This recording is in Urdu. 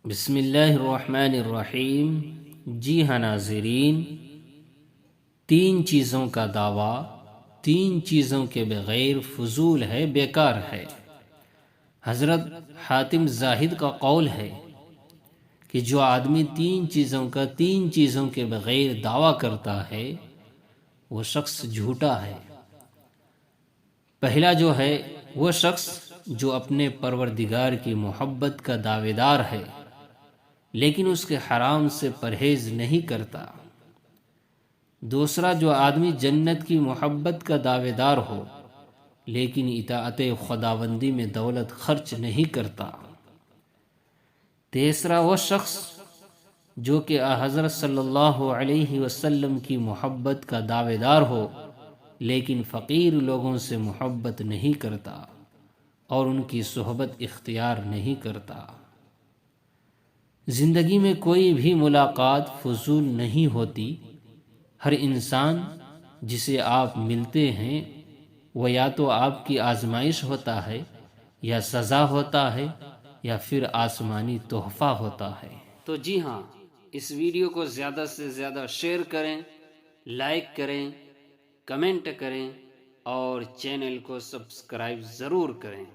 بسم اللہ الرحمن الرحیم۔ جی ہاں ناظرین، تین چیزوں کا دعویٰ تین چیزوں کے بغیر فضول ہے، بیکار ہے۔ حضرت حاتم زاہد کا قول ہے کہ جو آدمی تین چیزوں کے بغیر دعویٰ کرتا ہے وہ شخص جھوٹا ہے۔ پہلا جو ہے وہ شخص جو اپنے پروردگار کی محبت کا دعوے دار ہے لیکن اس کے حرام سے پرہیز نہیں کرتا۔ دوسرا، جو آدمی جنت کی محبت کا دعوے دار ہو لیکن اطاعت خداوندی میں دولت خرچ نہیں کرتا۔ تیسرا، وہ شخص جو کہ حضرت صلی اللہ علیہ وسلم کی محبت کا دعوے دار ہو لیکن فقیر لوگوں سے محبت نہیں کرتا اور ان کی صحبت اختیار نہیں کرتا۔ زندگی میں کوئی بھی ملاقات فضول نہیں ہوتی۔ ہر انسان جسے آپ ملتے ہیں وہ یا تو آپ کی آزمائش ہوتا ہے یا سزا ہوتا ہے یا پھر آسمانی تحفہ ہوتا ہے۔ تو جی ہاں، اس ویڈیو کو زیادہ سے زیادہ شیئر کریں، لائک کریں، کمنٹ کریں اور چینل کو سبسکرائب ضرور کریں۔